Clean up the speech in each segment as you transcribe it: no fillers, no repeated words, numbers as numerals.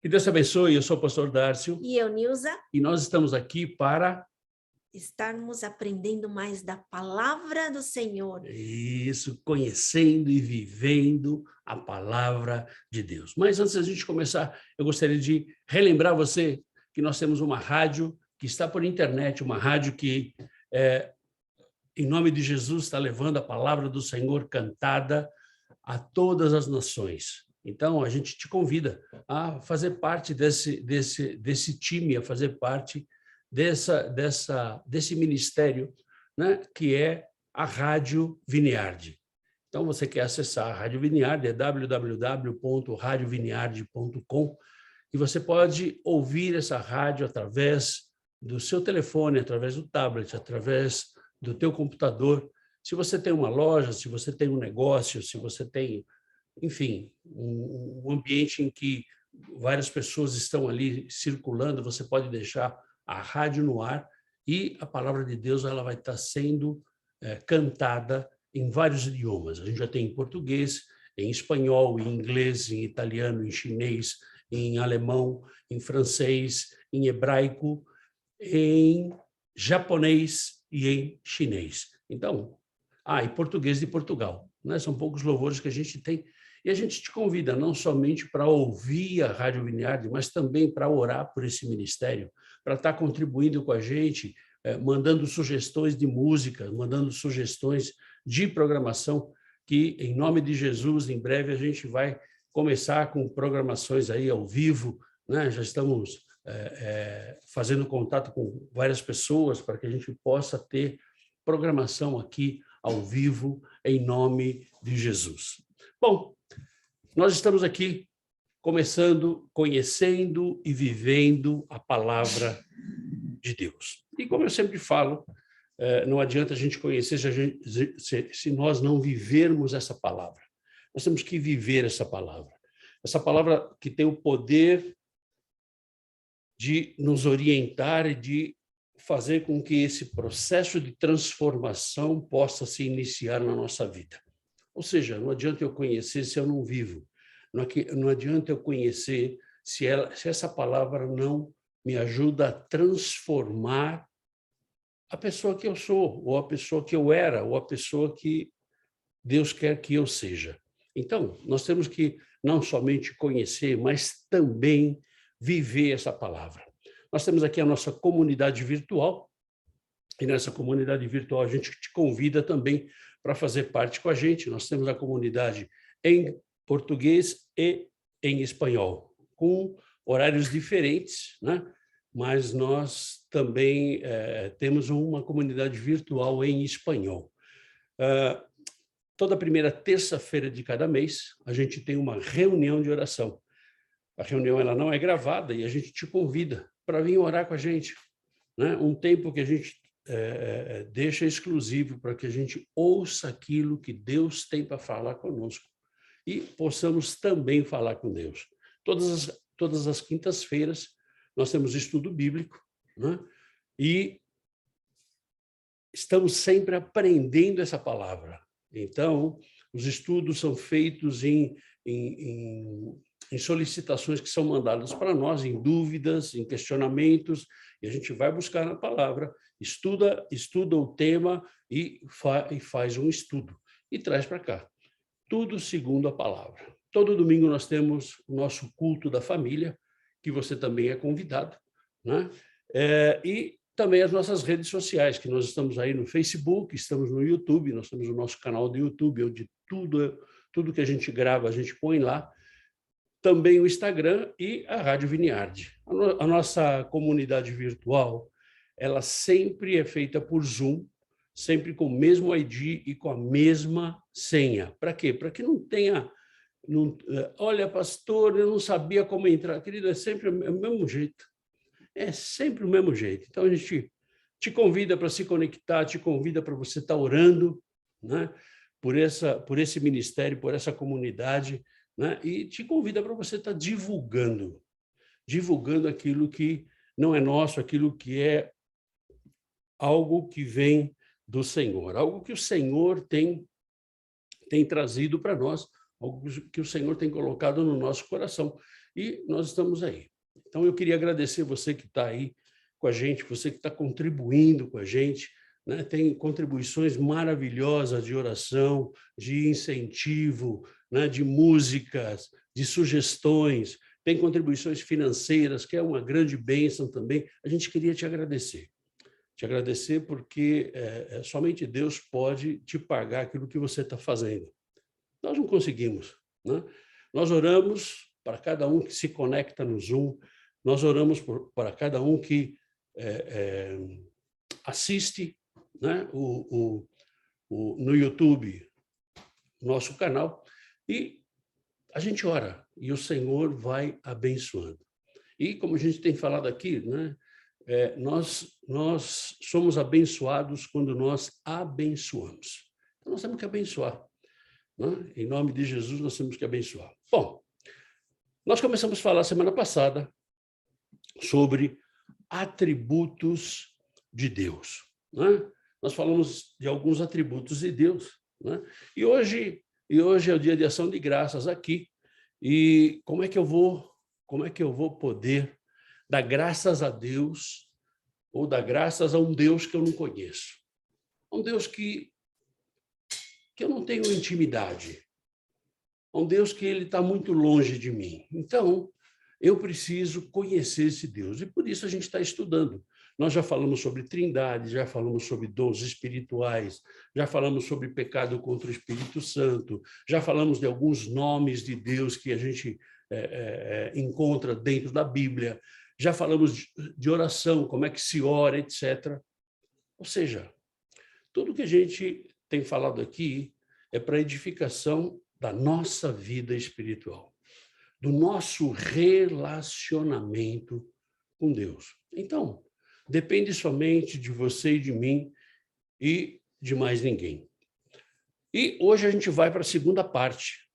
Que Deus te abençoe, eu sou o pastor Dárcio. E eu, Nilza, E nós estamos aqui para... estarmos aprendendo mais da palavra do Senhor. Isso, conhecendo e vivendo a palavra de Deus. Mas antes da gente começar, eu gostaria de relembrar você que nós temos uma rádio que está por internet, uma rádio que, em nome de Jesus, está levando a palavra do Senhor cantada a todas as nações. Então, a gente te convida a fazer parte desse time, a fazer parte desse ministério, né, que é a Rádio Vineyard. Então, você quer acessar a Rádio Vineyard, é www.radioviniard.com, e você pode ouvir essa rádio através do seu telefone, através do tablet, através do teu computador. Se você tem uma loja, se você tem um negócio, se você tem, enfim, um ambiente em que várias pessoas estão ali circulando, você pode deixar a rádio no ar e a palavra de Deus ela vai estar sendo cantada em vários idiomas. A gente já tem em português, em espanhol, em inglês, em italiano, em chinês, em alemão, em francês, em hebraico, em japonês e em chinês. Então, e português de Portugal, né? São poucos louvores que a gente tem. E a gente te convida não somente para ouvir a Rádio Vineyard, mas também para orar por esse ministério, para estar contribuindo com a gente, mandando sugestões de música, mandando sugestões de programação, que, em nome de Jesus, em breve a gente vai começar com programações aí ao vivo, né? Já estamos fazendo contato com várias pessoas para que a gente possa ter programação aqui ao vivo, em nome de Jesus. Bom, nós estamos aqui começando, conhecendo e vivendo a palavra de Deus. E como eu sempre falo, não adianta a gente conhecer se nós não vivermos essa palavra. Nós temos que viver essa palavra. Essa palavra que tem o poder de nos orientar e de fazer com que esse processo de transformação possa se iniciar na nossa vida. Ou seja, não adianta eu conhecer se eu não vivo. Não adianta eu conhecer se essa palavra não me ajuda a transformar a pessoa que eu sou, ou a pessoa que eu era, ou a pessoa que Deus quer que eu seja. Então, nós temos que não somente conhecer, mas também viver essa palavra. Nós temos aqui a nossa comunidade virtual, e nessa comunidade virtual a gente te convida também para fazer parte com a gente. Nós temos a comunidade em português e em espanhol, com horários diferentes, né? Mas nós também temos uma comunidade virtual em espanhol. Toda primeira terça-feira de cada mês, a gente tem uma reunião de oração. A reunião ela não é gravada e a gente te convida para vir orar com a gente, né? Um tempo que a gente deixa exclusivo para que a gente ouça aquilo que Deus tem para falar conosco e possamos também falar com Deus. Todas as quintas-feiras nós temos estudo bíblico, né? E estamos sempre aprendendo essa palavra. Então, os estudos são feitos em solicitações que são mandadas para nós, em dúvidas, em questionamentos, e a gente vai buscar na palavra, estuda o tema e faz um estudo, e traz para cá. Tudo segundo a palavra. Todo domingo nós temos o nosso culto da família, que você também é convidado, né? E também as nossas redes sociais, que nós estamos aí no Facebook, estamos no YouTube, nós temos o nosso canal do YouTube, onde tudo que a gente grava, a gente põe lá. Também o Instagram e a Rádio Vineyard. A nossa comunidade virtual, ela sempre é feita por Zoom, sempre com o mesmo ID e com a mesma senha. Para quê? Para que não tenha... olha, pastor, eu não sabia como entrar. Querido, é sempre o mesmo jeito. É sempre o mesmo jeito. Então, a gente te convida para se conectar, te convida para você estar orando, né? por esse ministério, por essa comunidade, né? E te convida para você estar divulgando aquilo que não é nosso, aquilo que é algo que vem do Senhor, algo que o Senhor tem trazido para nós, algo que o Senhor tem colocado no nosso coração. E nós estamos aí. Então, eu queria agradecer você que está aí com a gente, você que está contribuindo com a gente, né? Tem contribuições maravilhosas de oração, de incentivo, né? De músicas, de sugestões, tem contribuições financeiras, que é uma grande bênção também. A gente queria te agradecer. Te agradecer porque somente Deus pode te pagar aquilo que você está fazendo. Nós não conseguimos, né? Nós oramos para cada um que se conecta no Zoom, nós oramos para cada um que assiste, né, no YouTube, nosso canal, e a gente ora, e o Senhor vai abençoando. E, como a gente tem falado aqui, né, nós somos abençoados quando nós abençoamos. Então, nós temos que abençoar, né? Em nome de Jesus, nós temos que abençoar. Bom, nós começamos a falar semana passada sobre atributos de Deus, né? Nós falamos de alguns atributos de Deus, né? E hoje é o dia de ação de graças aqui. E como é que eu vou poder dar graças a Deus ou dar graças a um Deus que eu não conheço? Um Deus que eu não tenho intimidade. Um Deus que ele está muito longe de mim. Então, eu preciso conhecer esse Deus. E por isso a gente está estudando. Nós já falamos sobre trindade, já falamos sobre dons espirituais, já falamos sobre pecado contra o Espírito Santo, já falamos de alguns nomes de Deus que a gente encontra dentro da Bíblia, já falamos de oração, como é que se ora, etc. Ou seja, tudo que a gente tem falado aqui é para edificação da nossa vida espiritual, do nosso relacionamento com Deus. Então, depende somente de você e de mim e de mais ninguém. E hoje a gente vai para a segunda parte,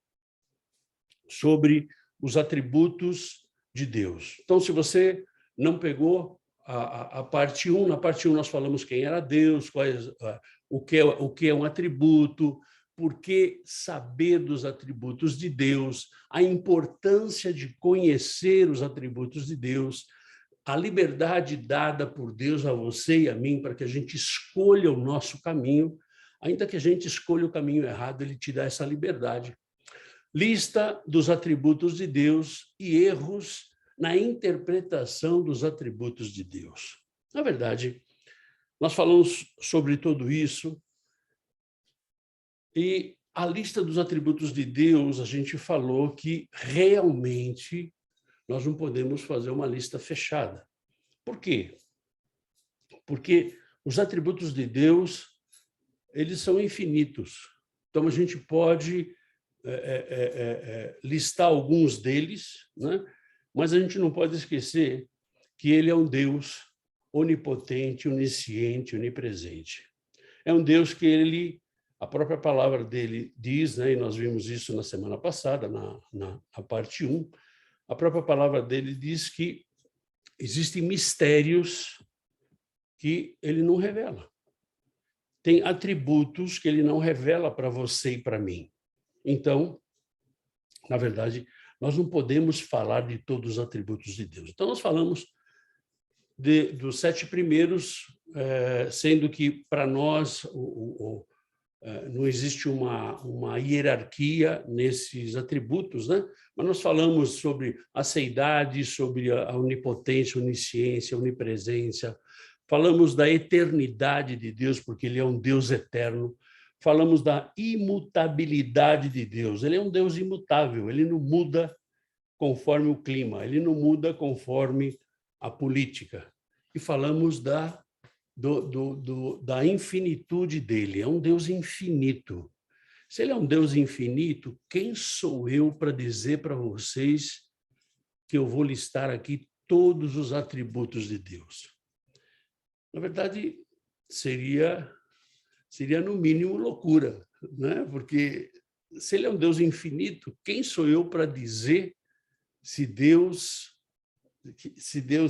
sobre os atributos de Deus. Então, se você não pegou a parte 1, na parte 1 nós falamos quem era Deus, o que é um atributo, por que saber dos atributos de Deus, a importância de conhecer os atributos de Deus, a liberdade dada por Deus a você e a mim para que a gente escolha o nosso caminho, ainda que a gente escolha o caminho errado, ele te dá essa liberdade. Lista dos atributos de Deus e erros na interpretação dos atributos de Deus. Na verdade, nós falamos sobre tudo isso e a lista dos atributos de Deus, a gente falou que realmente nós não podemos fazer uma lista fechada. Por quê? Porque os atributos de Deus, eles são infinitos. Então, a gente pode listar alguns deles, né? Mas a gente não pode esquecer que ele é um Deus onipotente, onisciente, onipresente. É um Deus que a própria palavra dele diz, né? E nós vimos isso na semana passada, na parte 1, a própria palavra dele diz que existem mistérios que ele não revela. Tem atributos que ele não revela para você e para mim. Então, na verdade, nós não podemos falar de todos os atributos de Deus. Então, nós falamos dos 7 primeiros, sendo que, para nós, não existe uma hierarquia nesses atributos, né? Mas nós falamos sobre a seidade, sobre a onipotência, onisciência, onipresença, falamos da eternidade de Deus, porque ele é um Deus eterno, falamos da imutabilidade de Deus, ele é um Deus imutável, ele não muda conforme o clima, ele não muda conforme a política. E falamos da infinitude dele, é um Deus infinito. Se ele é um Deus infinito, quem sou eu para dizer para vocês que eu vou listar aqui todos os atributos de Deus? Na verdade, seria no mínimo loucura, né? Porque se ele é um Deus infinito, quem sou eu para dizer se Deus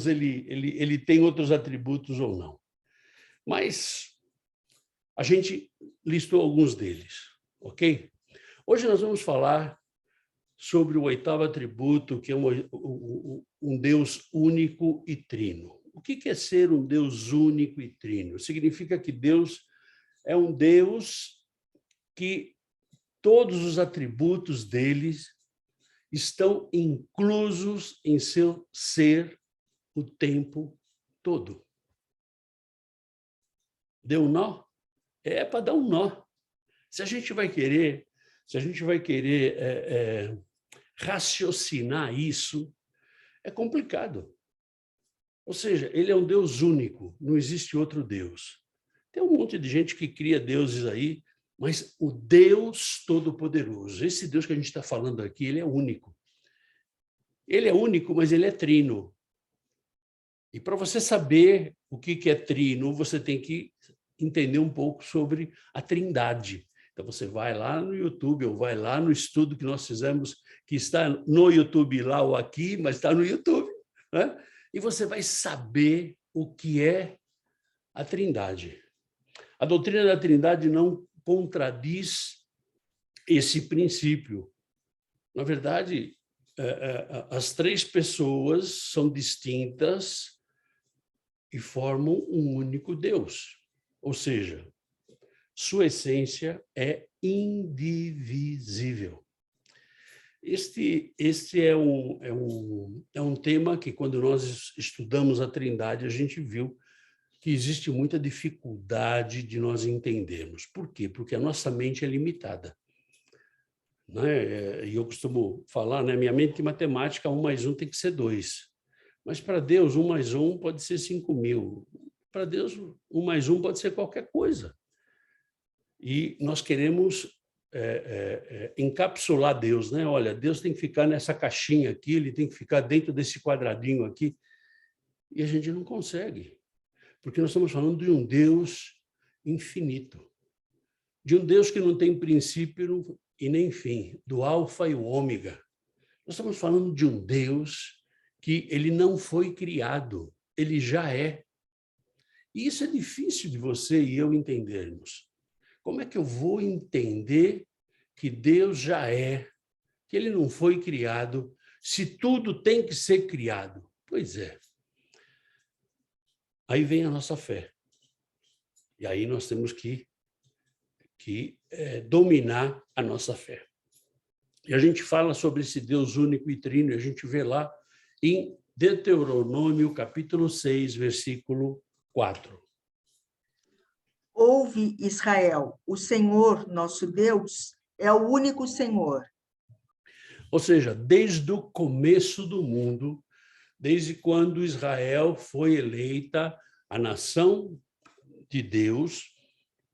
ele tem outros atributos ou não? Mas a gente listou alguns deles, ok? Hoje nós vamos falar sobre o oitavo atributo, que é um Deus único e trino. O que é ser um Deus único e trino? Significa que Deus é um Deus que todos os atributos dele estão inclusos em seu ser o tempo todo. Deu um nó? É para dar um nó. Se a gente vai querer raciocinar isso, é complicado. Ou seja, ele é um Deus único, não existe outro Deus. Tem um monte de gente que cria deuses aí, mas o Deus Todo-Poderoso, esse Deus que a gente está falando aqui, ele é único. Ele é único, mas ele é trino. E para você saber o que é trino, você tem que entender um pouco sobre a Trindade. Então, você vai lá no YouTube, ou vai lá no estudo que nós fizemos, que está no YouTube lá ou aqui, mas está no YouTube, né? E você vai saber o que é a Trindade. A doutrina da Trindade não contradiz esse princípio. Na verdade, as três pessoas são distintas e formam um único Deus. Ou seja, sua essência é indivisível. Este é um tema que, quando nós estudamos a Trindade, a gente viu que existe muita dificuldade de nós entendermos. Por quê? Porque a nossa mente é limitada. Né? E eu costumo falar, né? Minha mente matemática, 1 mais 1 tem que ser 2. Mas para Deus, 1 mais 1 pode ser 5.000. Para Deus, 1 mais 1 pode ser qualquer coisa. E nós queremos encapsular Deus, né? Olha, Deus tem que ficar nessa caixinha aqui, ele tem que ficar dentro desse quadradinho aqui. E a gente não consegue, porque nós estamos falando de um Deus infinito, de um Deus que não tem princípio e nem fim, do alfa e o ômega. Nós estamos falando de um Deus que ele não foi criado, ele já é. E isso é difícil de você e eu entendermos. Como é que eu vou entender que Deus já é, que ele não foi criado, se tudo tem que ser criado? Pois é. Aí vem a nossa fé. E aí nós temos que dominar a nossa fé. E a gente fala sobre esse Deus único e trino, e a gente vê lá em Deuteronômio, capítulo 6, versículo 4. Ouve, Israel, o Senhor, nosso Deus, é o único Senhor. Ou seja, desde o começo do mundo, desde quando Israel foi eleita a nação de Deus,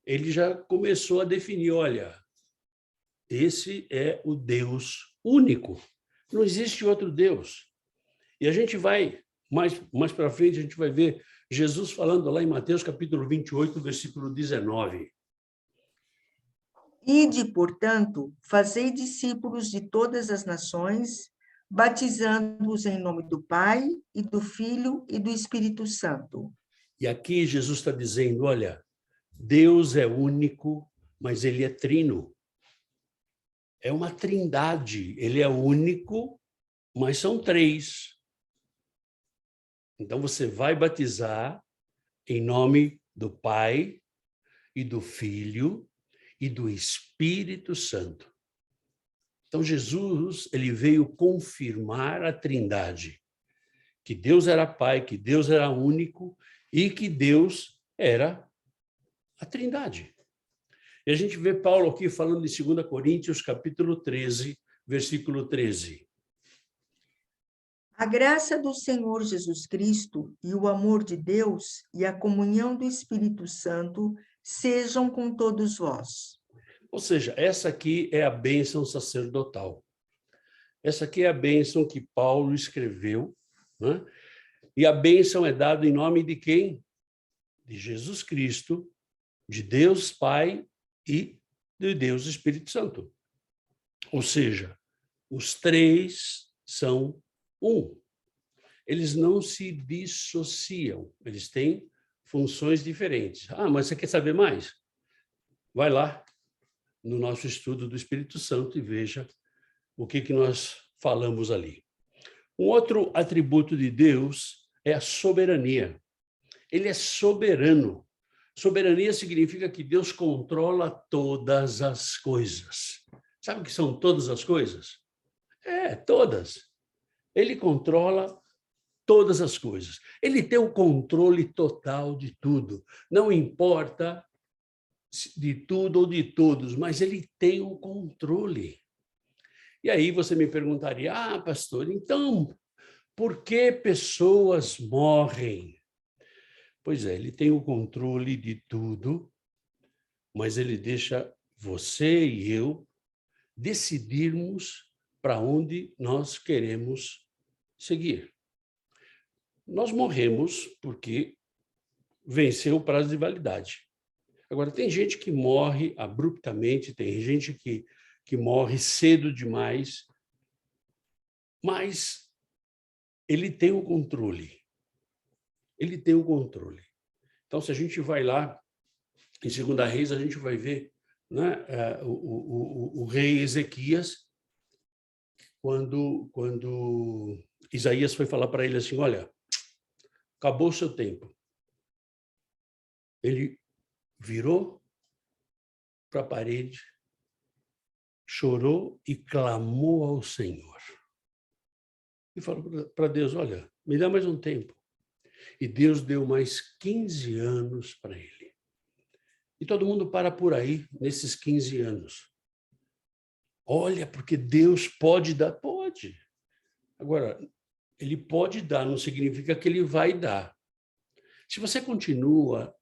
ele já começou a definir, olha, esse é o Deus único. Não existe outro Deus. E a gente vai, mais para frente, a gente vai ver Jesus falando lá em Mateus, capítulo 28, versículo 19. Ide, portanto, fazei discípulos de todas as nações, batizando-os em nome do Pai, e do Filho e do Espírito Santo. E aqui Jesus está dizendo, olha, Deus é único, mas ele é trino. É uma trindade. Ele é único, mas são três. Então, você vai batizar em nome do Pai e do Filho e do Espírito Santo. Então, Jesus, ele veio confirmar a trindade, que Deus era Pai, que Deus era único e que Deus era a trindade. E a gente vê Paulo aqui falando em 2 Coríntios, capítulo 13, versículo 13. A graça do Senhor Jesus Cristo e o amor de Deus e a comunhão do Espírito Santo sejam com todos vós. Ou seja, essa aqui é a bênção sacerdotal. Essa aqui é a bênção que Paulo escreveu, né? E a bênção é dada em nome de quem? De Jesus Cristo, de Deus Pai e de Deus Espírito Santo. Ou seja, os três são um. Eles não se dissociam, eles têm funções diferentes. Ah, mas você quer saber mais? Vai lá no nosso estudo do Espírito Santo e veja o que nós falamos ali. Um outro atributo de Deus é a soberania. Ele é soberano. Soberania significa que Deus controla todas as coisas. Sabe o que são todas as coisas? Todas. Ele controla todas as coisas. Ele tem o controle total de tudo. Não importa de tudo ou de todos, mas ele tem o controle. E aí você me perguntaria, pastor, então, por que pessoas morrem? Pois é, ele tem o controle de tudo, mas ele deixa você e eu decidirmos para onde nós queremos seguir. Nós morremos porque venceu o prazo de validade. Agora, tem gente que morre abruptamente, tem gente que morre cedo demais, mas ele tem o controle. Ele tem o controle. Então, se a gente vai lá, em 2 Reis, a gente vai ver, né, o rei Ezequias, quando Isaías foi falar para ele assim, olha, acabou o seu tempo. Ele virou para a parede, chorou e clamou ao Senhor. E falou para Deus, olha, me dá mais um tempo. E Deus deu mais 15 anos para ele. E todo mundo para por aí, nesses 15 anos. Olha, porque Deus pode dar? Pode. Agora, ele pode dar, não significa que ele vai dar. Se você continua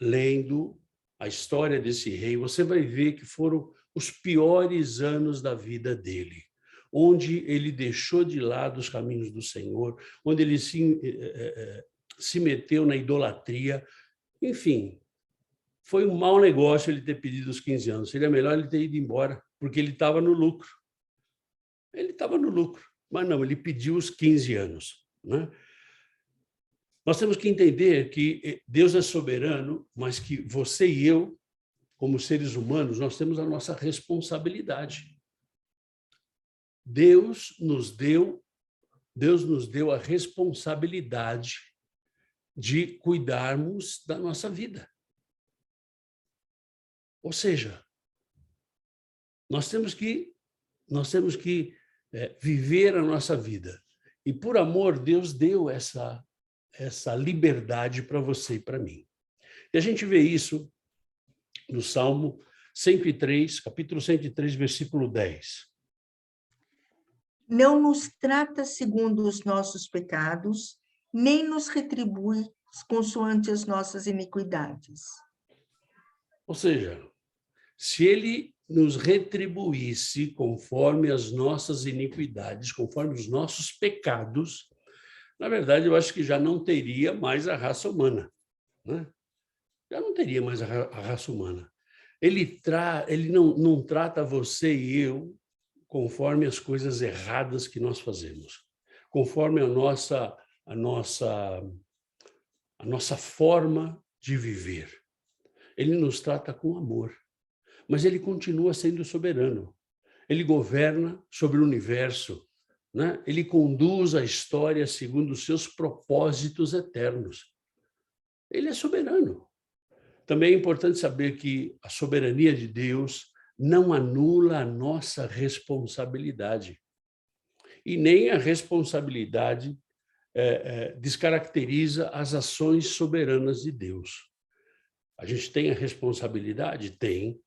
lendo a história desse rei, você vai ver que foram os piores anos da vida dele, onde ele deixou de lado os caminhos do Senhor, onde ele se meteu na idolatria. Enfim, foi um mau negócio ele ter pedido os 15 anos. Seria melhor ele ter ido embora, porque ele estava no lucro. Ele estava no lucro, mas não, ele pediu os 15 anos, né? Nós temos que entender que Deus é soberano, mas que você e eu, como seres humanos, nós temos a nossa responsabilidade. Deus nos deu a responsabilidade de cuidarmos da nossa vida. Ou seja, nós temos que viver a nossa vida. E, por amor, Deus deu essa liberdade para você e para mim. E a gente vê isso no Salmo 103, capítulo 103, versículo 10. Não nos trata segundo os nossos pecados, nem nos retribui consoante as nossas iniquidades. Ou seja, se ele nos retribuísse conforme as nossas iniquidades, conforme os nossos pecados, na verdade, eu acho que já não teria mais a raça humana, né? Já não teria mais a raça humana. Ele não trata você e eu conforme as coisas erradas que nós fazemos, conforme a nossa forma de viver. Ele nos trata com amor, mas ele continua sendo soberano. Ele governa sobre o universo, né? Ele conduz a história segundo os seus propósitos eternos. Ele é soberano. Também é importante saber que a soberania de Deus não anula a nossa responsabilidade. E nem a responsabilidade descaracteriza as ações soberanas de Deus. A gente tem a responsabilidade? Tem.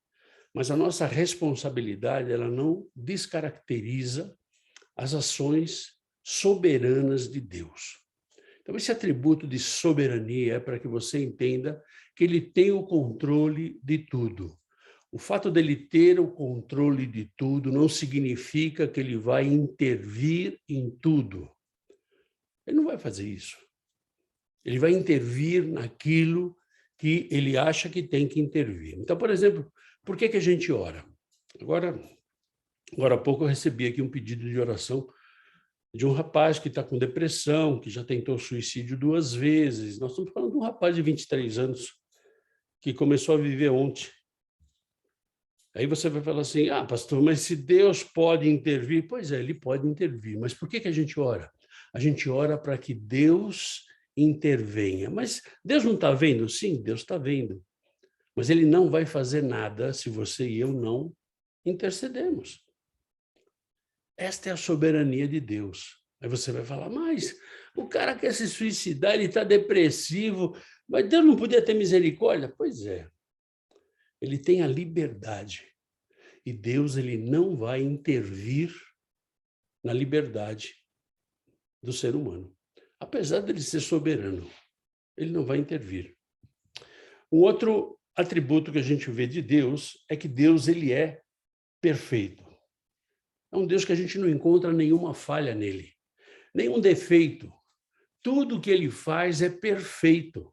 Mas a nossa responsabilidade ela não descaracteriza as ações soberanas de Deus. Então, esse atributo de soberania é para que você entenda que ele tem o controle de tudo. O fato dele ter o controle de tudo não significa que ele vai intervir em tudo. Ele não vai fazer isso. Ele vai intervir naquilo que ele acha que tem que intervir. Então, por exemplo, por que a gente ora? Agora há pouco eu recebi aqui um pedido de oração de um rapaz que está com depressão, que já tentou suicídio 2 vezes. Nós estamos falando de um rapaz de 23 anos que começou a viver ontem. Aí você vai falar assim, pastor, mas se Deus pode intervir, pois é, ele pode intervir, mas por que a gente ora? A gente ora para que Deus intervenha. Mas Deus não está vendo? Sim, Deus está vendo. Mas ele não vai fazer nada se você e eu não intercedermos. Esta é a soberania de Deus. Aí você vai falar, mas o cara quer se suicidar, ele está depressivo, mas Deus não podia ter misericórdia? Pois é. Ele tem a liberdade. E Deus ele não vai intervir na liberdade do ser humano. Apesar dele ser soberano, ele não vai intervir. Um outro atributo que a gente vê de Deus é que Deus ele é perfeito. É um Deus que a gente não encontra nenhuma falha nele, nenhum defeito. Tudo que ele faz é perfeito.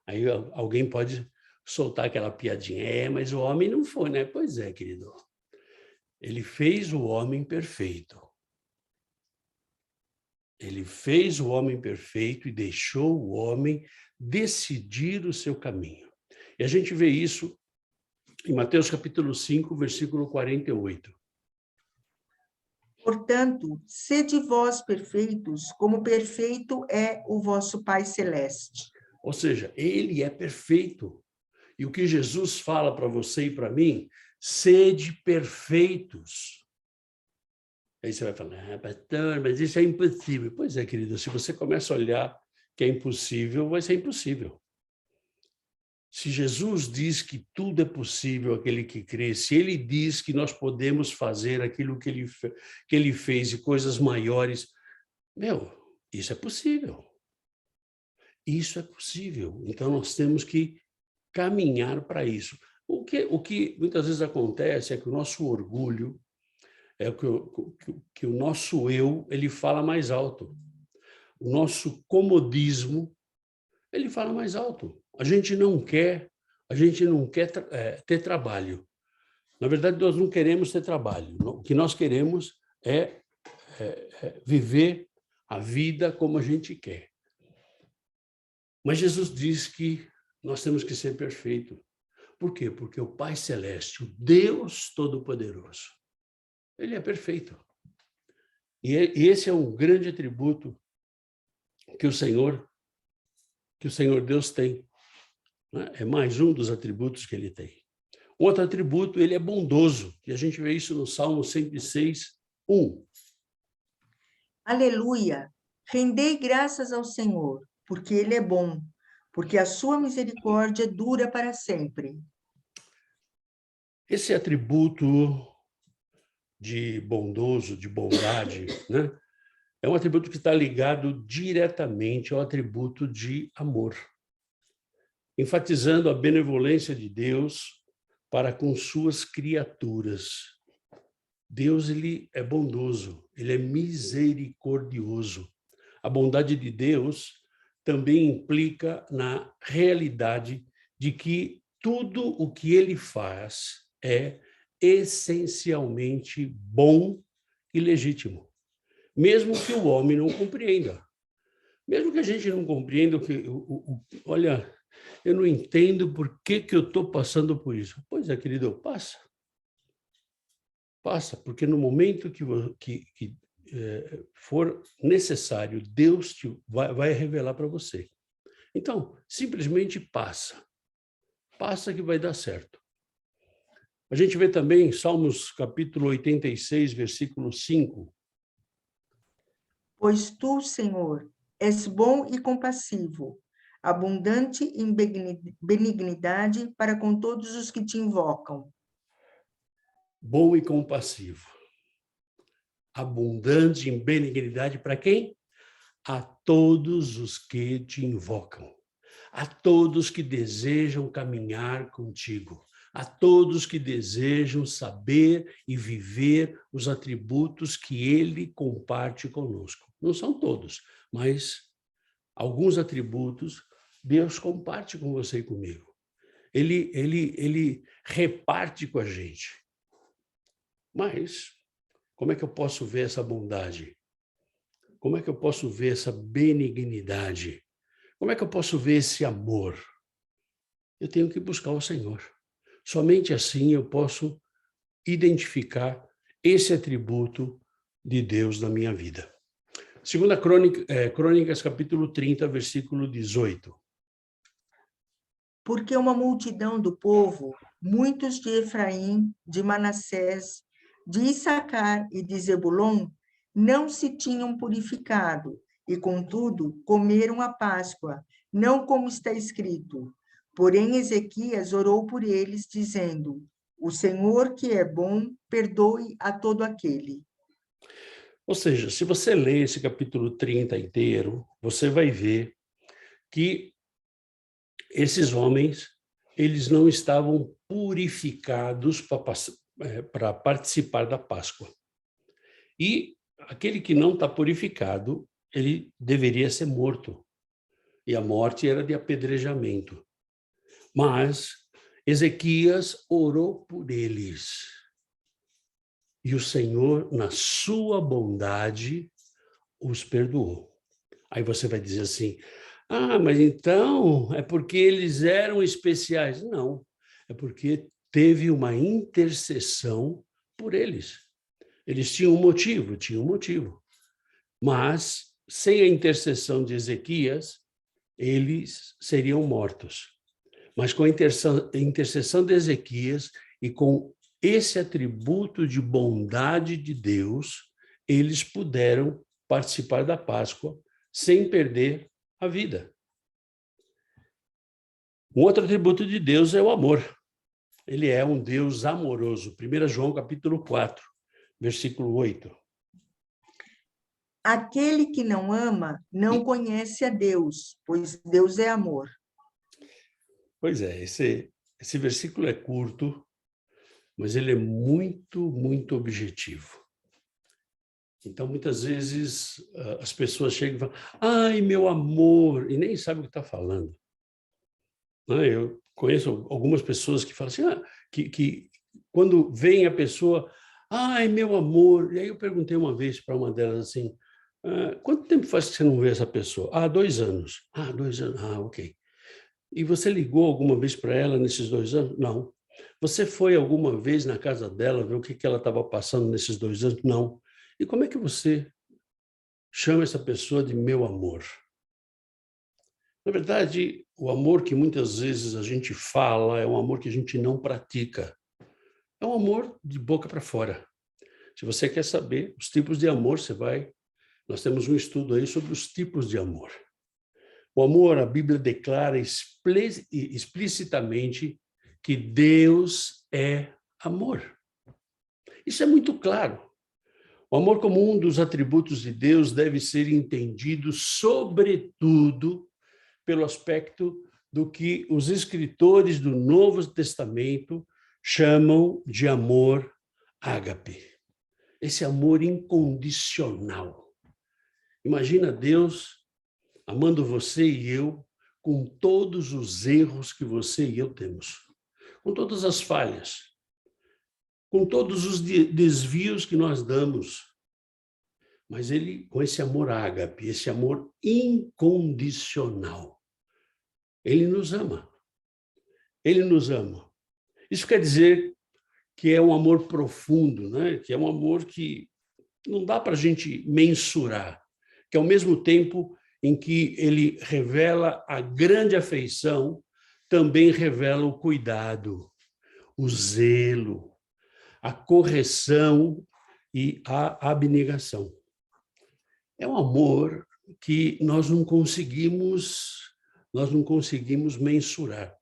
Aí alguém pode soltar aquela piadinha, mas o homem não foi, né? Pois é, querido. Ele fez o homem perfeito. Ele fez o homem perfeito e deixou o homem decidir o seu caminho. E a gente vê isso em Mateus capítulo 5, versículo 48. Portanto, sede vós perfeitos, como perfeito é o vosso Pai Celeste. Ou seja, ele é perfeito. E o que Jesus fala para você e para mim, sede perfeitos. Aí você vai falar, pastor, mas isso é impossível. Pois é, querido, se você começa a olhar que é impossível, vai ser impossível. Se Jesus diz que tudo é possível aquele que crê, se ele diz que nós podemos fazer aquilo que ele fez e coisas maiores, isso é possível. Isso é possível. Então, nós temos que caminhar para isso. O que muitas vezes acontece é que o nosso orgulho, que o nosso eu, ele fala mais alto. O nosso comodismo, ele fala mais alto. A gente não quer ter trabalho. Na verdade, nós não queremos ter trabalho. O que nós queremos é viver a vida como a gente quer. Mas Jesus diz que nós temos que ser perfeitos. Por quê? Porque o Pai Celeste, o Deus Todo-Poderoso, ele é perfeito. E esse é um grande atributo que o Senhor Deus tem. É mais um dos atributos que ele tem. Outro atributo, ele é bondoso. E a gente vê isso no Salmo 106, 1. Aleluia! Rendei graças ao Senhor, porque ele é bom, porque a sua misericórdia dura para sempre. Esse atributo de bondoso, de bondade, né? É um atributo que está ligado diretamente ao atributo de amor, enfatizando a benevolência de Deus para com suas criaturas. Deus, ele é bondoso, ele é misericordioso. A bondade de Deus também implica na realidade de que tudo o que ele faz é essencialmente bom e legítimo, mesmo que o homem não compreenda. Mesmo que a gente não compreenda olha, eu não entendo por que eu estou passando por isso. Pois é, querido, passa. Passa, porque no momento que for necessário, Deus vai revelar para você. Então, simplesmente passa. Passa que vai dar certo. A gente vê também Salmos capítulo 86, versículo 5. Pois tu, Senhor, és bom e compassivo, abundante em benignidade para com todos os que te invocam. Bom e compassivo. Abundante em benignidade para quem? A todos os que te invocam. A todos que desejam caminhar contigo. A todos que desejam saber e viver os atributos que ele comparte conosco. Não são todos, mas alguns atributos Deus comparte com você e comigo. Ele reparte com a gente. Mas como é que eu posso ver essa bondade? Como é que eu posso ver essa benignidade? Como é que eu posso ver esse amor? Eu tenho que buscar o Senhor. Somente assim eu posso identificar esse atributo de Deus na minha vida. Segunda Crônicas, capítulo 30, versículo 18. Porque uma multidão do povo, muitos de Efraim, de Manassés, de Issacar e de Zebulon, não se tinham purificado, e, contudo, comeram a Páscoa, não como está escrito. Porém, Ezequias orou por eles, dizendo: O Senhor, que é bom, perdoe a todo aquele. Ou seja, se você ler esse capítulo 30 inteiro, você vai ver que esses homens, eles não estavam purificados para participar da Páscoa. E aquele que não está purificado, ele deveria ser morto. E a morte era de apedrejamento. Mas Ezequias orou por eles. E o Senhor, na sua bondade, os perdoou. Aí você vai dizer assim, mas então é porque eles eram especiais. Não, é porque teve uma intercessão por eles. Eles tinham um motivo. Mas, sem a intercessão de Ezequias, eles seriam mortos. Mas com a intercessão de Ezequias e com esse atributo de bondade de Deus, eles puderam participar da Páscoa sem perder a vida. Um outro atributo de Deus é o amor. Ele é um Deus amoroso. 1 João, capítulo 4, versículo 8. Aquele que não ama não conhece a Deus, pois Deus é amor. Pois é, esse versículo é curto, mas ele é muito, muito objetivo. Então, muitas vezes, as pessoas chegam e falam, ai, meu amor, e nem sabem o que está falando. Eu conheço algumas pessoas que falam assim, que quando vem a pessoa, ai, meu amor, e aí eu perguntei uma vez para uma delas assim, quanto tempo faz que você não vê essa pessoa? 2 anos. 2 anos, ok. E você ligou alguma vez para ela nesses 2 anos? Não. Você foi alguma vez na casa dela ver o que ela estava passando nesses 2 anos? Não. E como é que você chama essa pessoa de meu amor? Na verdade, o amor que muitas vezes a gente fala é um amor que a gente não pratica. É um amor de boca para fora. Se você quer saber os tipos de amor, nós temos um estudo aí sobre os tipos de amor. O amor, a Bíblia declara explicitamente que Deus é amor. Isso é muito claro. O amor como um dos atributos de Deus deve ser entendido, sobretudo, pelo aspecto do que os escritores do Novo Testamento chamam de amor ágape. Esse amor incondicional. Imagina Deus amando você e eu com todos os erros que você e eu temos, com todas as falhas, com todos os desvios que nós damos. Mas ele, com esse amor ágape, esse amor incondicional, ele nos ama. Ele nos ama. Isso quer dizer que é um amor profundo, né? Que é um amor que não dá para a gente mensurar, que ao mesmo tempo em que ele revela a grande afeição, também revela o cuidado, o zelo, a correção e a abnegação. É um amor que nós não conseguimos mensurar.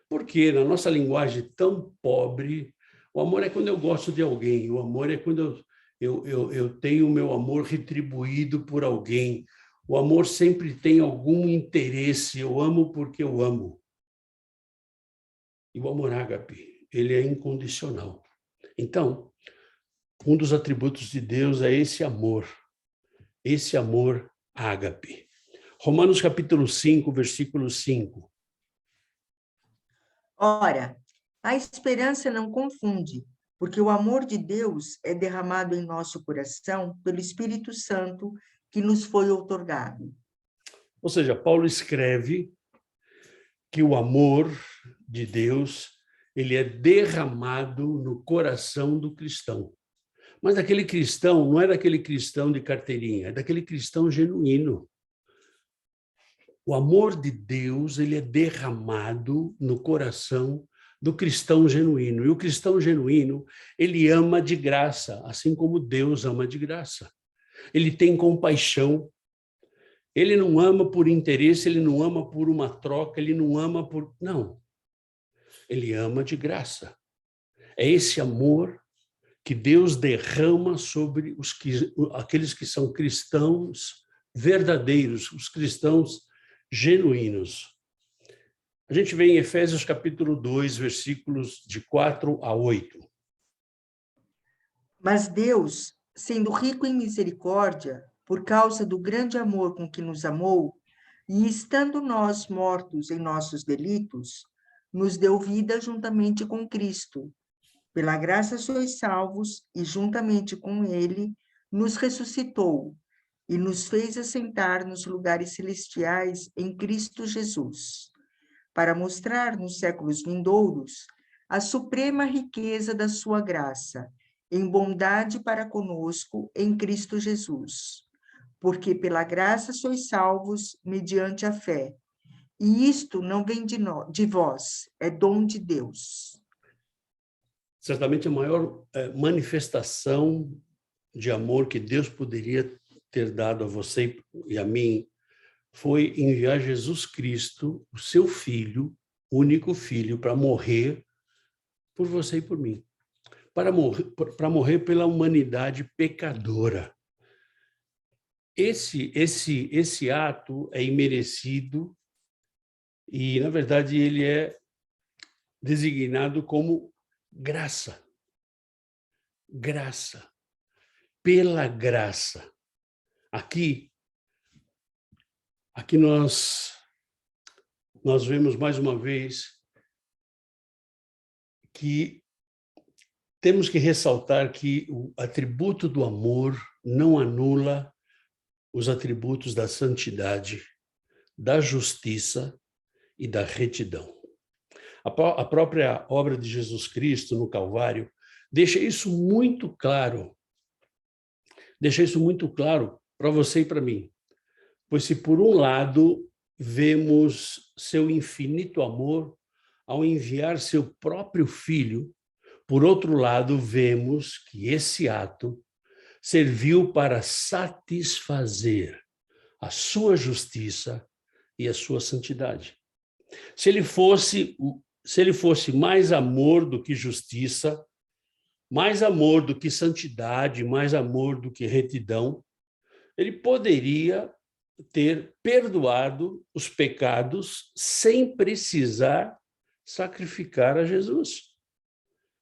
Porque na nossa linguagem tão pobre, o amor é quando eu gosto de alguém, o amor é quando eu tenho o meu amor retribuído por alguém. O amor sempre tem algum interesse, eu amo porque eu amo. E o amor ágape, ele é incondicional. Então, um dos atributos de Deus é esse amor ágape. Romanos capítulo 5, versículo 5. Ora, a esperança não confunde, porque o amor de Deus é derramado em nosso coração pelo Espírito Santo que nos foi outorgado. Ou seja, Paulo escreve que o amor de Deus ele é derramado no coração do cristão. Mas daquele cristão, não é daquele cristão de carteirinha, é daquele cristão genuíno. O amor de Deus, ele é derramado no coração do cristão genuíno. E o cristão genuíno, ele ama de graça, assim como Deus ama de graça. Ele tem compaixão. Ele não ama por interesse, ele não ama por uma troca, ele não ama por... Não. Ele ama de graça. É esse amor que Deus derrama sobre aqueles que são cristãos verdadeiros, os cristãos genuínos. A gente vê em Efésios capítulo 2, versículos de 4 a 8. Mas Deus, sendo rico em misericórdia, por causa do grande amor com que nos amou, e estando nós mortos em nossos delitos, nos deu vida juntamente com Cristo. Pela graça sois salvos, e juntamente com ele nos ressuscitou, e nos fez assentar nos lugares celestiais em Cristo Jesus, para mostrar nos séculos vindouros a suprema riqueza da sua graça, em bondade para conosco em Cristo Jesus. Porque pela graça sois salvos mediante a fé. E isto não vem de vós, é dom de Deus. Certamente a maior manifestação de amor que Deus poderia ter dado a você e a mim foi enviar Jesus Cristo, o seu filho, único filho, para morrer por você e por mim. Para morrer pela humanidade pecadora. Esse ato é imerecido e, na verdade, ele é designado como graça. Graça. Pela graça. Aqui nós vemos mais uma vez que temos que ressaltar que o atributo do amor não anula os atributos da santidade, da justiça e da retidão. A própria obra de Jesus Cristo no Calvário deixa isso muito claro. Deixa isso muito claro para você e para mim. Pois se por um lado vemos seu infinito amor ao enviar seu próprio filho, por outro lado vemos que esse ato serviu para satisfazer a sua justiça e a sua santidade. Se ele fosse mais amor do que justiça, mais amor do que santidade, mais amor do que retidão, ele poderia ter perdoado os pecados sem precisar sacrificar a Jesus.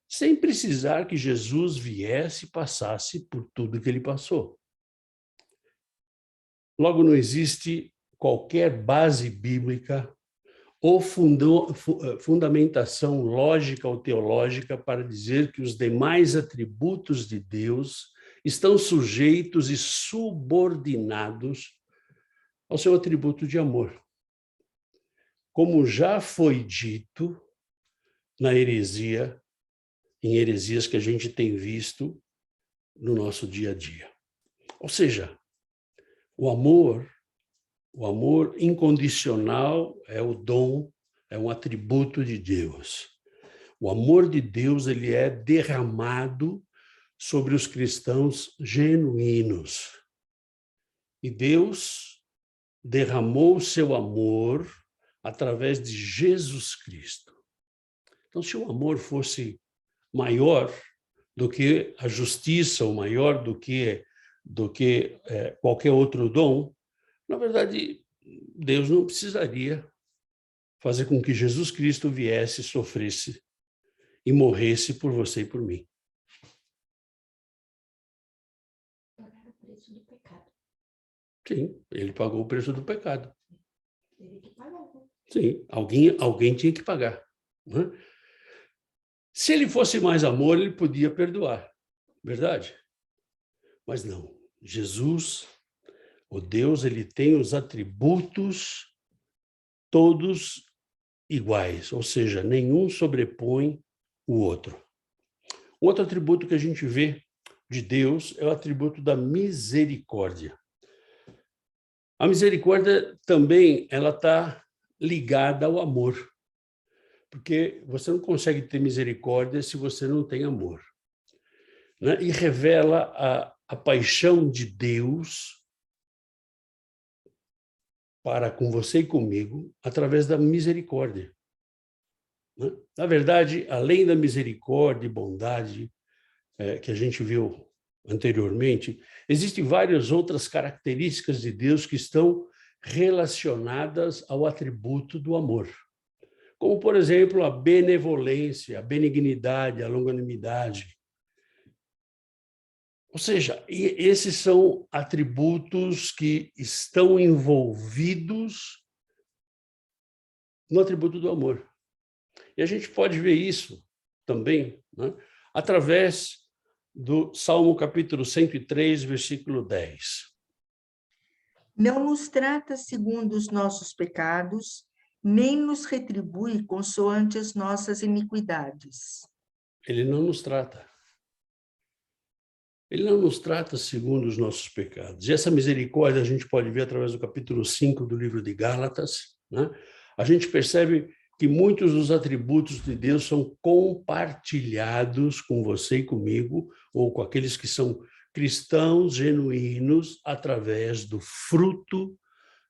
Sem precisar que Jesus viesse e passasse por tudo que ele passou. Logo, não existe qualquer base bíblica ou fundamentação lógica ou teológica para dizer que os demais atributos de Deus estão sujeitos e subordinados ao seu atributo de amor. Como já foi dito na heresia, em heresias que a gente tem visto no nosso dia a dia. Ou seja, o amor incondicional é o dom, é um atributo de Deus. O amor de Deus, ele é derramado sobre os cristãos genuínos. E Deus derramou o seu amor através de Jesus Cristo. Então, se o amor fosse maior do que a justiça, ou maior do que qualquer outro dom, na verdade, Deus não precisaria fazer com que Jesus Cristo viesse, sofresse e morresse por você e por mim. Pagar o preço do pecado. Sim, ele pagou o preço do pecado. Teve que pagar. Sim, alguém tinha que pagar. Né? Se ele fosse mais amor, ele podia perdoar, verdade? Mas não. Jesus, o Deus, ele tem os atributos todos iguais, ou seja, nenhum sobrepõe o outro. Um outro atributo que a gente vê de Deus é o atributo da misericórdia. A misericórdia também ela está ligada ao amor, porque você não consegue ter misericórdia se você não tem amor, né? E revela a paixão de Deus para com você e comigo através da misericórdia, né? Na verdade, além da misericórdia e bondade que a gente viu anteriormente, existem várias outras características de Deus que estão relacionadas ao atributo do amor. Como, por exemplo, a benevolência, a benignidade, a longanimidade. Ou seja, esses são atributos que estão envolvidos no atributo do amor. E a gente pode ver isso também, né, através do Salmo capítulo 103, versículo 10. Não nos trata segundo os nossos pecados, nem nos retribui consoante as nossas iniquidades. Ele não nos trata. Ele não nos trata segundo os nossos pecados. E essa misericórdia a gente pode ver através do capítulo 5 do livro de Gálatas, né? A gente percebe que muitos dos atributos de Deus são compartilhados com você e comigo, ou com aqueles que são cristãos genuínos, através do fruto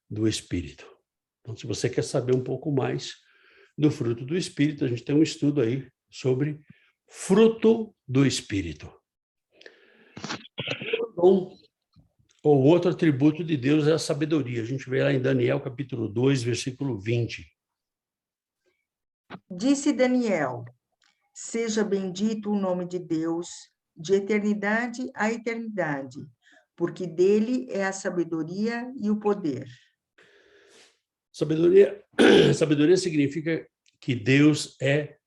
do Espírito. Então, se você quer saber um pouco mais do fruto do Espírito, a gente tem um estudo aí sobre fruto do Espírito. Então, o outro atributo de Deus é a sabedoria. A gente vê lá em Daniel, capítulo 2, versículo 20. Disse Daniel: seja bendito o nome de Deus, de eternidade a eternidade, porque dele é a sabedoria e o poder. Sabedoria significa que Deus é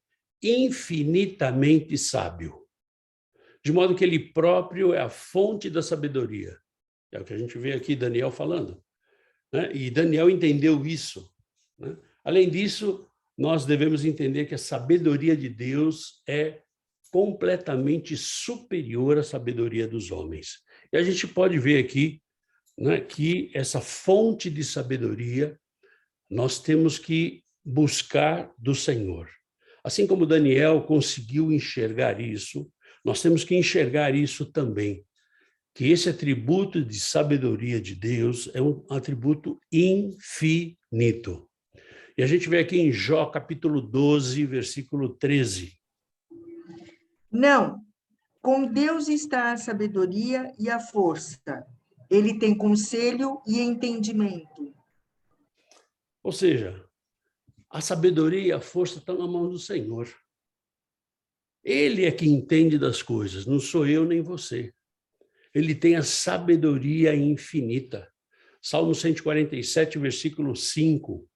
infinitamente sábio, de modo que ele próprio é a fonte da sabedoria. É o que a gente vê aqui Daniel falando, né? E Daniel entendeu isso, né? Além disso, nós devemos entender que a sabedoria de Deus é completamente superior à sabedoria dos homens. E a gente pode ver aqui, né, que essa fonte de sabedoria nós temos que buscar do Senhor. Assim como Daniel conseguiu enxergar isso, nós temos que enxergar isso também, que esse atributo de sabedoria de Deus é um atributo infinito. E a gente vê aqui em Jó, capítulo 12, versículo 13. Não, com Deus está a sabedoria e a força. Ele tem conselho e entendimento. Ou seja, a sabedoria e a força estão na mão do Senhor. Ele é que entende das coisas, não sou eu nem você. Ele tem a sabedoria infinita. Salmo 147, versículo 5.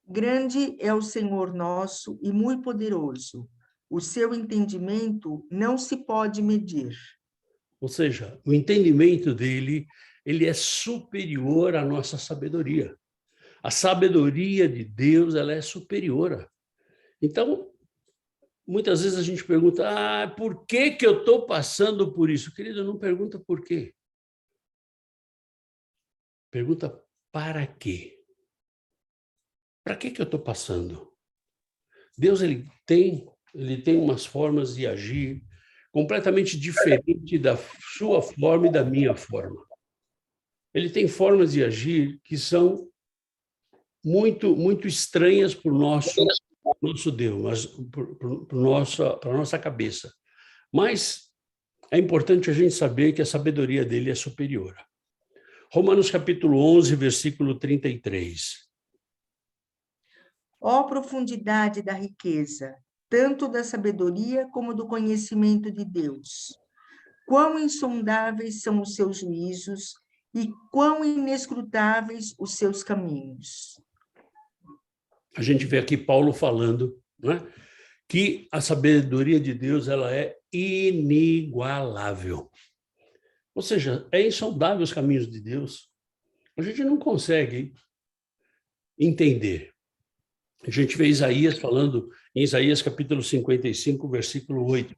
Grande é o Senhor nosso e muito poderoso. O seu entendimento não se pode medir. Ou seja, o entendimento dele, ele é superior à nossa sabedoria. A sabedoria de Deus, ela é superior. Então, muitas vezes a gente pergunta, por que eu estou passando por isso? Querido, não pergunta por quê. Pergunta para quê? Para que eu estou passando? Deus, ele tem umas formas de agir completamente diferente da sua forma e da minha forma. Ele tem formas de agir que são muito, muito estranhas para o nosso Deus, mas para a nossa cabeça. Mas é importante a gente saber que a sabedoria dele é superior. Romanos capítulo 11, versículo 33. Ó profundidade da riqueza, tanto da sabedoria como do conhecimento de Deus. Quão insondáveis são os seus juízos e quão inescrutáveis os seus caminhos. A gente vê aqui Paulo falando, né, que a sabedoria de Deus ela é inigualável. Ou seja, é insondável os caminhos de Deus. A gente não consegue entender. A gente vê Isaías falando em Isaías capítulo 55, versículo 8.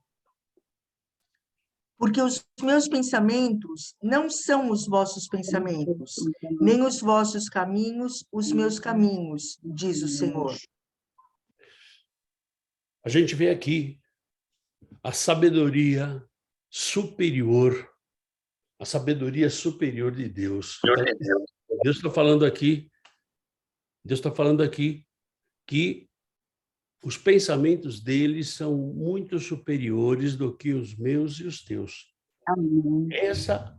Porque os meus pensamentos não são os vossos pensamentos, nem os vossos caminhos, os meus caminhos, diz o Senhor. A gente vê aqui a sabedoria superior de Deus. Deus está falando aqui que os pensamentos dele são muito superiores do que os meus e os teus. Amém.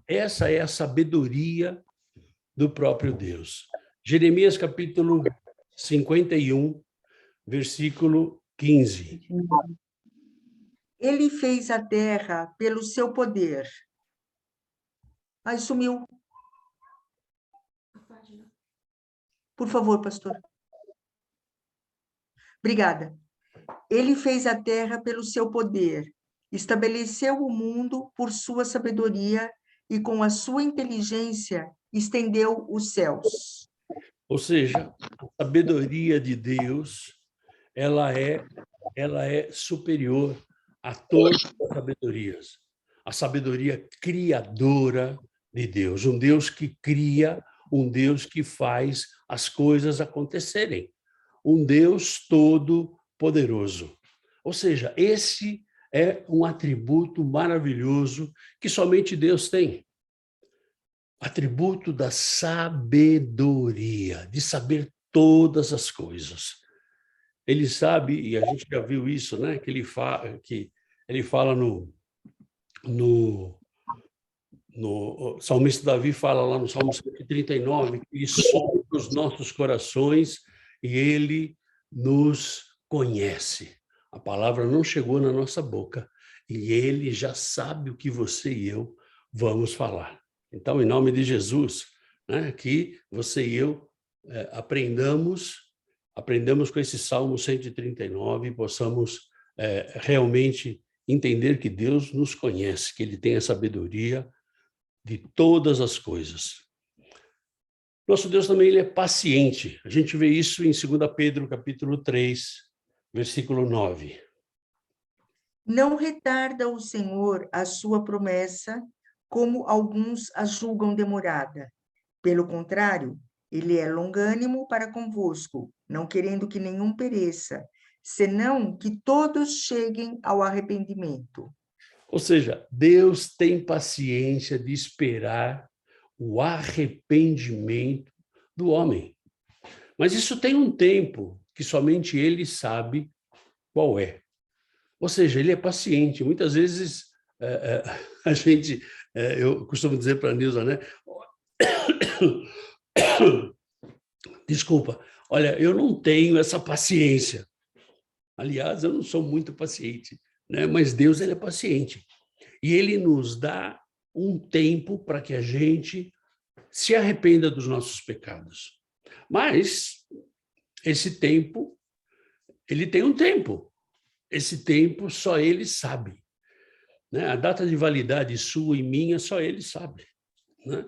Essa é a sabedoria do próprio Deus. Jeremias capítulo 51, versículo 15. Ele fez a terra pelo seu poder. Ai, sumiu. Por favor, pastor. Obrigada. Ele fez a terra pelo seu poder, estabeleceu o mundo por sua sabedoria e com a sua inteligência estendeu os céus. Ou seja, a sabedoria de Deus, ela é superior a todas as sabedorias. A sabedoria criadora de Deus, um Deus que cria, um Deus que faz as coisas acontecerem, um Deus todo-poderoso. Ou seja, esse é um atributo maravilhoso que somente Deus tem. Atributo da sabedoria, de saber todas as coisas. Ele sabe, e a gente já viu isso, né? Que ele fala no Salmista Davi fala lá no Salmo 139, que ele sonda os nossos corações e ele nos conhece. A palavra não chegou na nossa boca e ele já sabe o que você e eu vamos falar. Então, em nome de Jesus, né, que você e eu aprendamos com esse Salmo 139 e possamos realmente entender que Deus nos conhece, que ele tem a sabedoria de todas as coisas. Nosso Deus também ele é paciente. A gente vê isso em 2 Pedro, capítulo 3, versículo 9. Não retarda o Senhor a sua promessa, como alguns a julgam demorada. Pelo contrário, ele é longânimo para convosco, não querendo que nenhum pereça, senão que todos cheguem ao arrependimento. Ou seja, Deus tem paciência de esperar o arrependimento do homem. Mas isso tem um tempo que somente ele sabe qual é. Ou seja, ele é paciente. Muitas vezes eu costumo dizer para a Nilza, né? Desculpa, olha, eu não tenho essa paciência. Aliás, eu não sou muito paciente, né? Mas Deus ele é paciente. E ele nos dá um tempo para que a gente se arrependa dos nossos pecados. Mas esse tempo, ele tem um tempo. Esse tempo só ele sabe. Né? A data de validade sua e minha, só ele sabe. Né?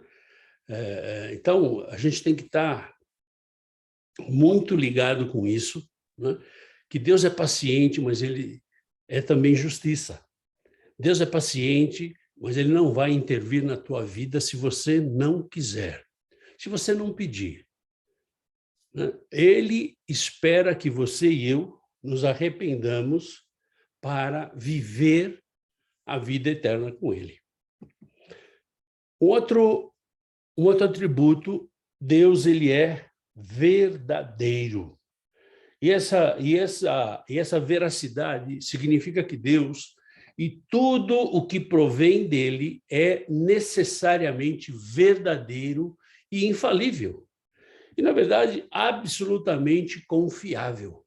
Então, a gente tem que estar muito ligado com isso, né? Que Deus é paciente, mas ele é também justiça. Deus é paciente, mas ele não vai intervir na tua vida se você não quiser, se você não pedir. Né? Ele espera que você e eu nos arrependamos para viver a vida eterna com ele. Um outro atributo, Deus ele é verdadeiro. E essa veracidade significa que Deus e tudo o que provém dele é necessariamente verdadeiro e infalível. E, na verdade, absolutamente confiável.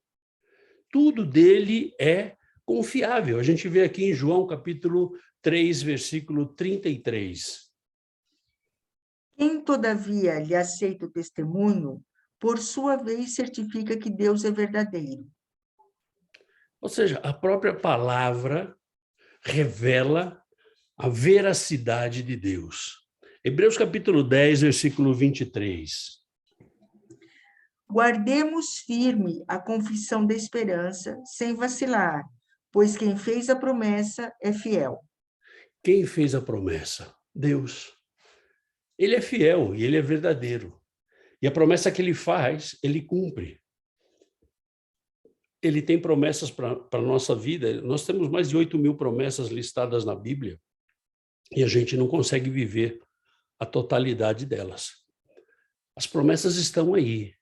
Tudo dele é confiável. A gente vê aqui em João, capítulo 3, versículo 33. Quem, todavia, lhe aceita o testemunho, por sua vez certifica que Deus é verdadeiro. Ou seja, a própria palavra revela a veracidade de Deus. Hebreus capítulo 10, versículo 23. Guardemos firme a confissão da esperança, sem vacilar, pois quem fez a promessa é fiel. Quem fez a promessa? Deus. Ele é fiel e ele é verdadeiro. E a promessa que ele faz, ele cumpre. Ele tem promessas para a nossa vida. Nós temos mais de 8.000 promessas listadas na Bíblia e a gente não consegue viver a totalidade delas. As promessas estão aí.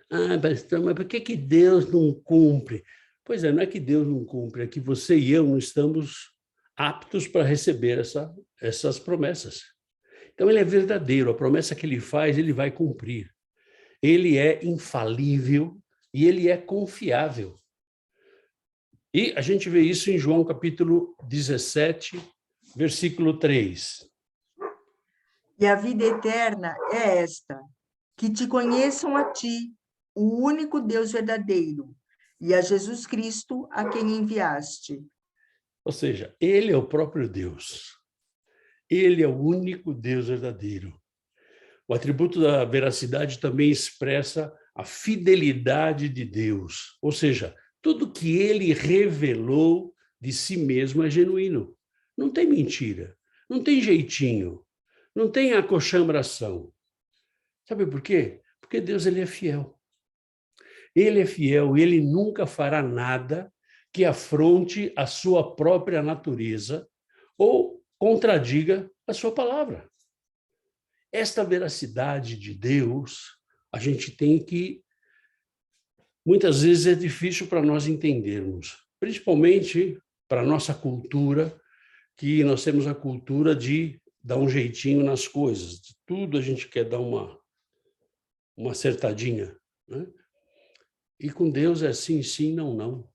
Ah, pastor, mas por que Deus não cumpre? Pois é, não é que Deus não cumpre, é que você e eu não estamos aptos para receber essas promessas. Então, ele é verdadeiro, a promessa que ele faz, ele vai cumprir. Ele é infalível e ele é confiável. E a gente vê isso em João capítulo 17, versículo 3. E a vida eterna é esta, que te conheçam a ti, o único Deus verdadeiro, e a Jesus Cristo, a quem enviaste. Ou seja, ele é o próprio Deus. Ele é o único Deus verdadeiro. O atributo da veracidade também expressa a fidelidade de Deus. Ou seja, tudo que ele revelou de si mesmo é genuíno. Não tem mentira, não tem jeitinho, não tem acochambração. Sabe por quê? Porque Deus ele é fiel. Ele é fiel e ele nunca fará nada que afronte a sua própria natureza ou contradiga a sua palavra. Esta veracidade de Deus, a gente tem que... Muitas vezes é difícil para nós entendermos, principalmente para a nossa cultura, que nós temos a cultura de dar um jeitinho nas coisas. De tudo a gente quer dar uma acertadinha, né? E com Deus é sim, sim, não, não.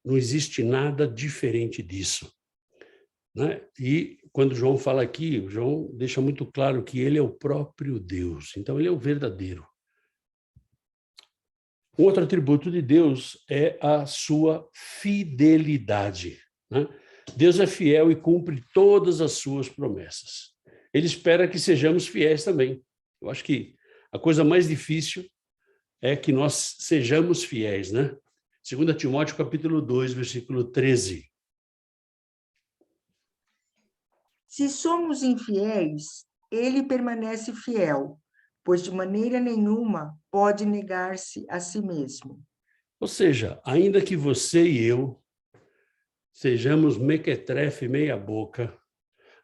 Não existe nada diferente disso, né? E quando João fala aqui, João deixa muito claro que ele é o próprio Deus. Então, ele é o verdadeiro. Um outro atributo de Deus é a sua fidelidade, né? Deus é fiel e cumpre todas as suas promessas. Ele espera que sejamos fiéis também. Eu acho que a coisa mais difícil é que nós sejamos fiéis, né? 2 Timóteo, capítulo 2, versículo 13. Se somos infiéis, ele permanece fiel, pois de maneira nenhuma pode negar-se a si mesmo. Ou seja, ainda que você e eu sejamos mequetrefe, meia boca,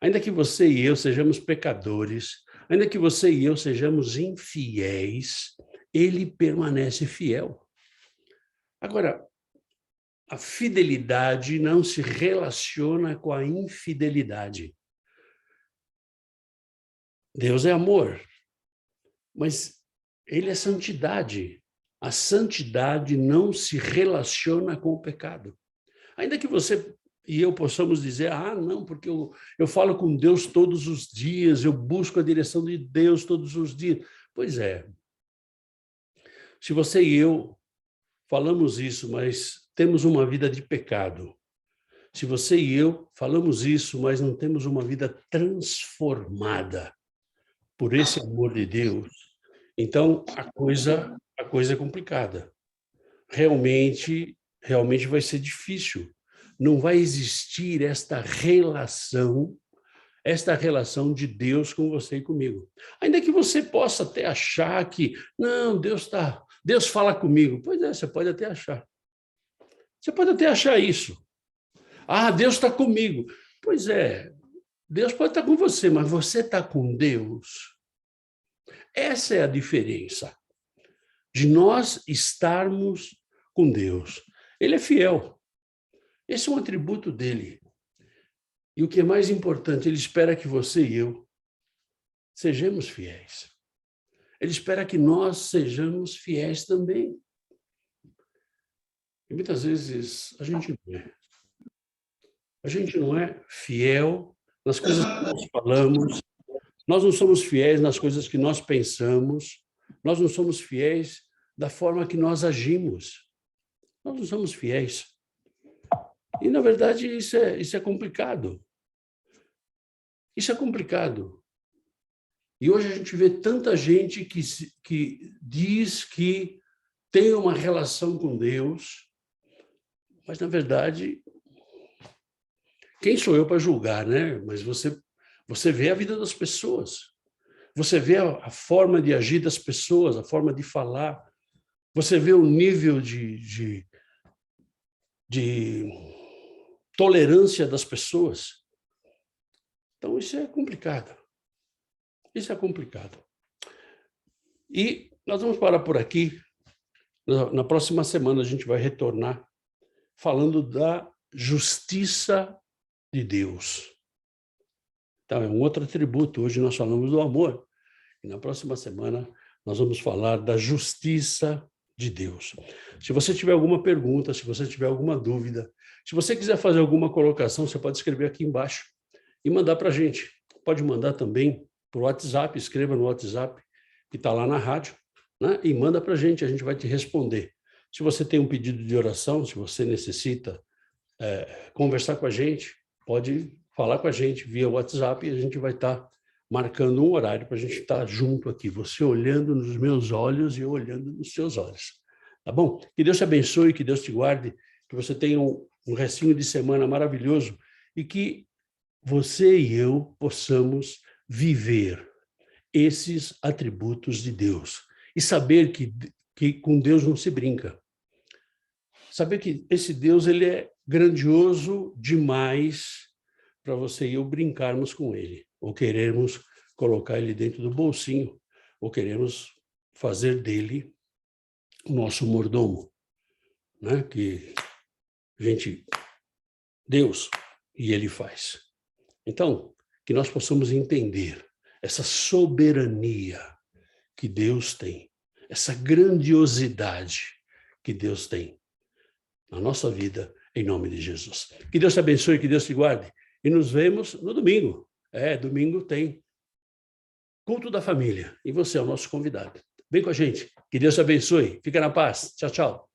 ainda que você e eu sejamos pecadores, ainda que você e eu sejamos infiéis, ele permanece fiel. Agora, a fidelidade não se relaciona com a infidelidade. Deus é amor, mas ele é santidade. A santidade não se relaciona com o pecado. Ainda que você e eu possamos dizer, ah, não, porque eu falo com Deus todos os dias, eu busco a direção de Deus todos os dias. Pois é. Se você e eu falamos isso, mas temos uma vida de pecado. Se você e eu falamos isso, mas não temos uma vida transformada por esse amor de Deus, então a coisa é complicada. Realmente vai ser difícil. Não vai existir esta relação de Deus com você e comigo. Ainda que você possa até achar que, não, Deus fala comigo. Pois é, você pode até achar. Você pode até achar isso. Ah, Deus está comigo. Pois é, Deus pode estar com você, mas você está com Deus. Essa é a diferença de nós estarmos com Deus. Ele é fiel. Esse é um atributo dele. E o que é mais importante, ele espera que você e eu sejamos fiéis. Ele espera que nós sejamos fiéis também. E muitas vezes a gente não é. A gente não é fiel nas coisas que nós falamos, nós não somos fiéis nas coisas que nós pensamos, nós não somos fiéis da forma que nós agimos. Nós não somos fiéis. E, na verdade, isso é complicado. Isso é complicado. E hoje a gente vê tanta gente que diz que tem uma relação com Deus, mas, na verdade, quem sou eu para julgar, né? Mas você vê a vida das pessoas, você vê a forma de agir das pessoas, a forma de falar, você vê o nível de tolerância das pessoas. Então, isso é complicado. Isso é complicado. E nós vamos parar por aqui. Na próxima semana a gente vai retornar falando da justiça de Deus. Então, é um outro atributo. Hoje nós falamos do amor. E na próxima semana nós vamos falar da justiça de Deus. Se você tiver alguma pergunta, se você tiver alguma dúvida, se você quiser fazer alguma colocação, você pode escrever aqui embaixo e mandar para a gente. Pode mandar também por WhatsApp, escreva no WhatsApp, que está lá na rádio, né? E manda para a gente vai te responder. Se você tem um pedido de oração, se você necessita conversar com a gente, pode falar com a gente via WhatsApp e a gente vai estar marcando um horário para a gente estar junto aqui, você olhando nos meus olhos e eu olhando nos seus olhos. Tá bom? Que Deus te abençoe, que Deus te guarde, que você tenha um restinho de semana maravilhoso e que você e eu possamos viver esses atributos de Deus e saber que com Deus não se brinca. Saber que esse Deus ele é grandioso demais para você e eu brincarmos com ele, ou querermos colocar ele dentro do bolsinho, ou queremos fazer dele o nosso mordomo, né? Que Deus, e ele faz. Então, que nós possamos entender essa soberania que Deus tem, essa grandiosidade que Deus tem na nossa vida, em nome de Jesus. Que Deus te abençoe, que Deus te guarde. E nos vemos no domingo. Domingo tem culto da família. E você é o nosso convidado. Vem com a gente. Que Deus te abençoe. Fica na paz. Tchau, tchau.